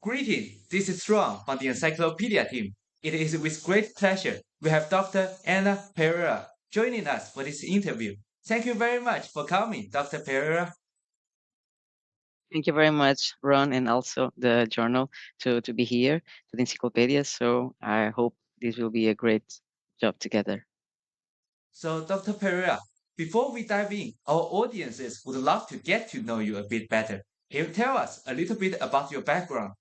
Greetings, this is Ron from the Encyclopedia team. It is with great pleasure we have Dr. Ana Pereira joining us for this interview. Thank you very much for coming, Dr. Pereira. Thank you very much, Ron, and also the journal to be here to the encyclopedia. So I hope this will be a great job together. So, Dr. Pereira, before we dive in, our audiences would love to get to know you a bit better. Can you tell us a little bit about your background?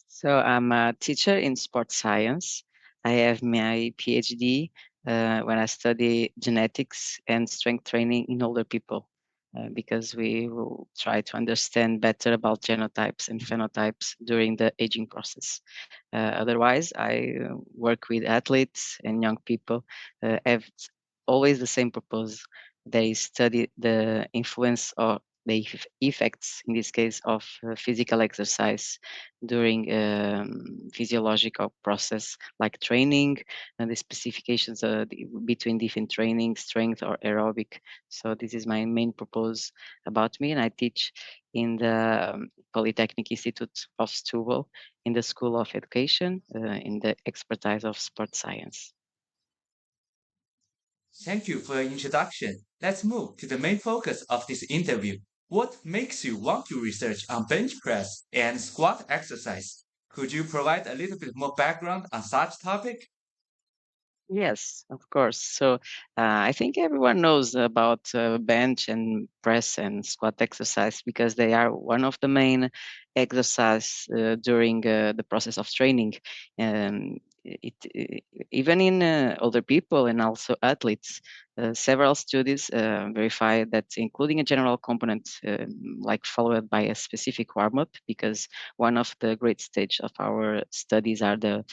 So I'm a teacher in sports science. I have my PhD when I study genetics and strength training in older people. Because we will try to understand better about genotypes and phenotypes during the aging process. Otherwise, I work with athletes and young people. Have always the same purpose. They study the influence of the effects, in this case, of physical exercise during physiological process like training and the specifications between different training, strength or aerobic. So this is my main purpose about me, and I teach in the Polytechnic Institute of Setúbal in the School of Education in the expertise of sports science. Thank you for your introduction. Let's move to the main focus of this interview. What makes you want to research on bench press and squat exercise? Could you provide a little bit more background on such topic? Yes, of course. So I think everyone knows about bench and press and squat exercise because they are one of the main exercise during the process of training. Um, Even in older people and also athletes, several studies verify that including a general component like followed by a specific warm-up, because one of the great stage of our studies are the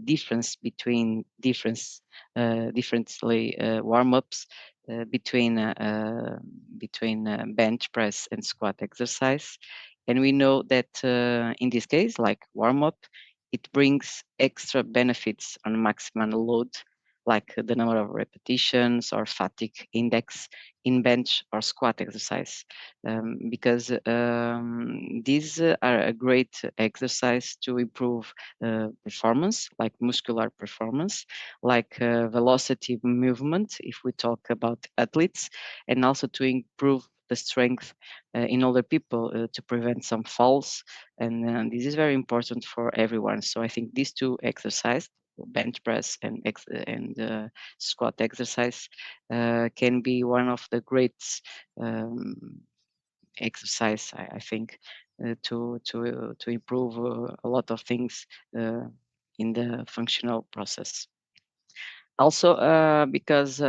difference between differently warm-ups between bench press and squat exercise. And we know that in this case, like warm-up, it brings extra benefits on maximum load, like the number of repetitions or fatigue index in bench or squat exercise, because these are a great exercise to improve performance, like muscular performance, like velocity movement, if we talk about athletes, and also to improve the strength in older people to prevent some falls. And this is very important for everyone. So I think these two exercises, bench press and squat exercise, can be one of the great um, exercise, I think, to improve a lot of things in the functional process. Also, because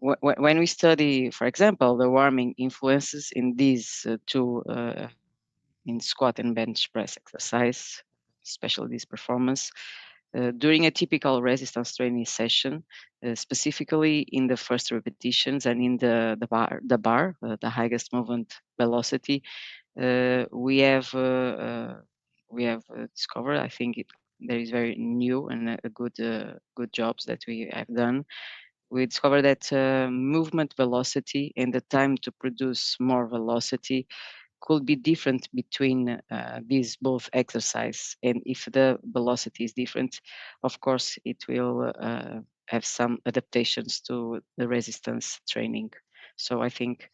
when we study, for example, the warming influences in these two in squat and bench press exercise, especially this performance, during a typical resistance training session, specifically in the first repetitions and in the highest movement velocity, we have discovered. I think there is very new and a good jobs that we have done. We discovered that movement velocity and the time to produce more velocity could be different between these both exercise. And if the velocity is different, of course, it will have some adaptations to the resistance training. So I think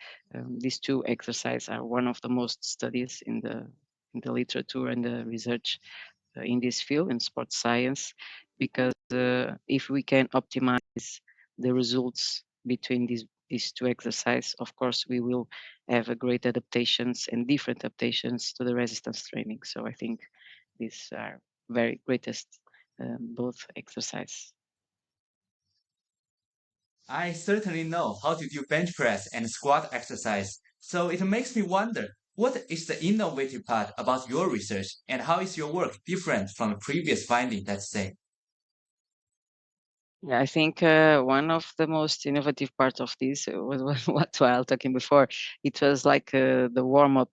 these two exercises are one of the most studies in the literature and the research in this field in sports science, because if we can optimize the results between these two exercises, of course, we will have a great adaptations and different adaptations to the resistance training. So I think these are very greatest both exercise. I certainly know how to do bench press and squat exercise, so it makes me wonder what is the innovative part about your research and how is your work different from the previous finding, let's say? Yeah, I think one of the most innovative parts of this was what while talking before. It was like the warm up,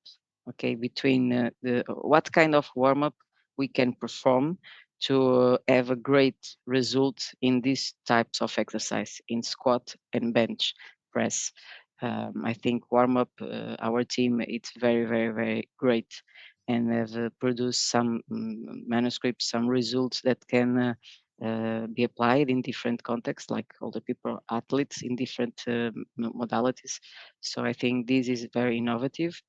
okay, between the what kind of warm up we can perform to have a great result in these types of exercise in squat and bench press. I think warm up our team. It's very, very, very great, and have produced some manuscripts, some results that can be applied in different contexts, like older people, athletes in different modalities. So I think this is very innovative,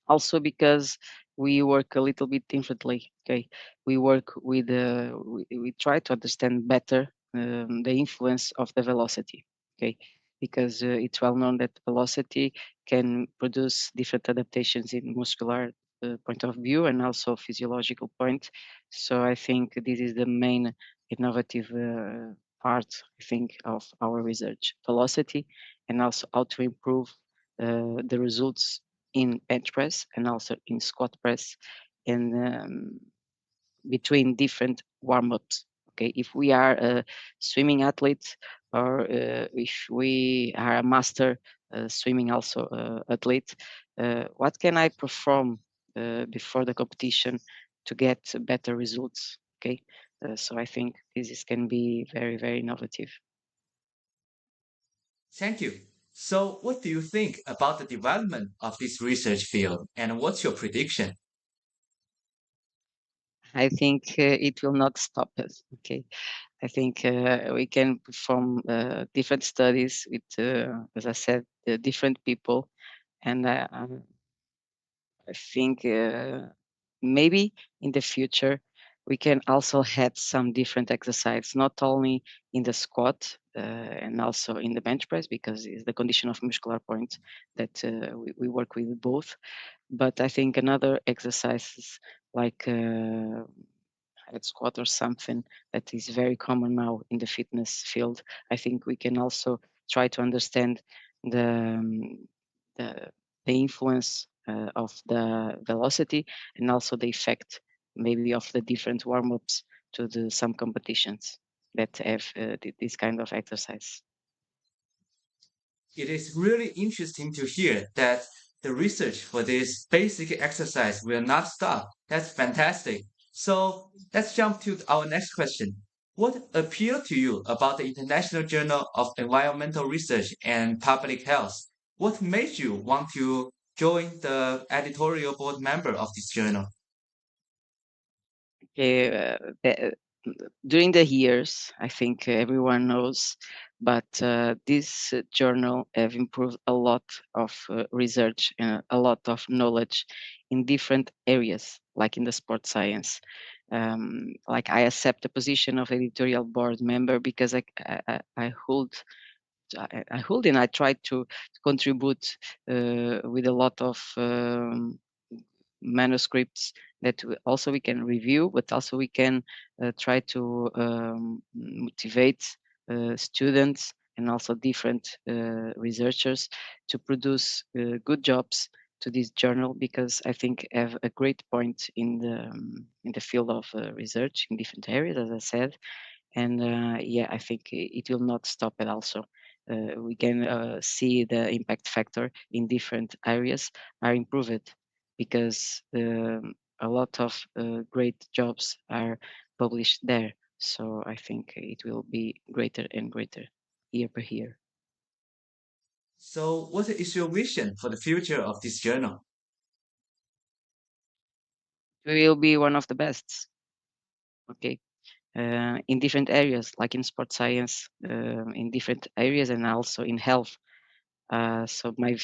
also because we work a little bit differently. Okay, we work with we try to understand better the influence of the velocity. Okay, because it's well known that velocity can produce different adaptations in muscular point of view and also physiological point. So I think this is the main innovative part, I think, of our research: velocity, and also how to improve the results in bench press and also in squat press, and between different warm-ups. Okay, if we are a swimming athlete, or if we are a master swimming also athlete, what can I perform before the competition to get better results? Okay, so I think can be very, very innovative. Thank you. So, what do you think about the development of this research field, and what's your prediction? I think it will not stop us. Okay, I think we can perform different studies with, as I said, different people, and I think maybe in the future we can also add some different exercise, not only in the squat and also in the bench press, because it's the condition of muscular point that we work with both. But I think another exercises like head squat or something that is very common now in the fitness field. I think we can also try to understand the the, the influence of the velocity, and also the effect maybe of the different warm-ups to the some competitions that have this kind of exercise. It is really interesting to hear that the research for this basic exercise will not stop. That's fantastic. So let's jump to our next question. What appealed to you about the International Journal of Environmental Research and Public Health? What made you want to join the editorial board member of this journal? During the years, I think everyone knows, but this journal have improved a lot of research and a lot of knowledge in different areas, like in the sports science. Like I accept the position of editorial board member because I hold I hold and I try to contribute with a lot of manuscripts that also we can review, but also we can try to motivate students and also different researchers to produce good jobs to this journal, because I think have a great point in the field of research in different areas, as I said. And yeah, I think it will not stop it also. We can see the impact factor in different areas are improved, because a lot of great jobs are published there. So I think it will be greater and greater year per year. So, what is your vision for the future of this journal? We will be one of the best. Okay, in different areas, like in sports science, in different areas, and also in health. So my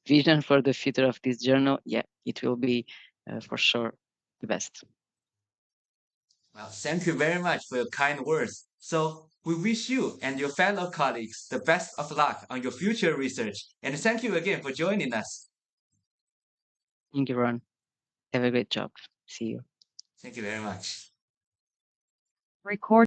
vision for the future of this journal, yeah, it will be for sure the best. Well, thank you very much for your kind words. So, we wish you and your fellow colleagues the best of luck on your future research. And thank you again for joining us. Thank you, Ron. Have a great job. See you. Thank you very much. Record.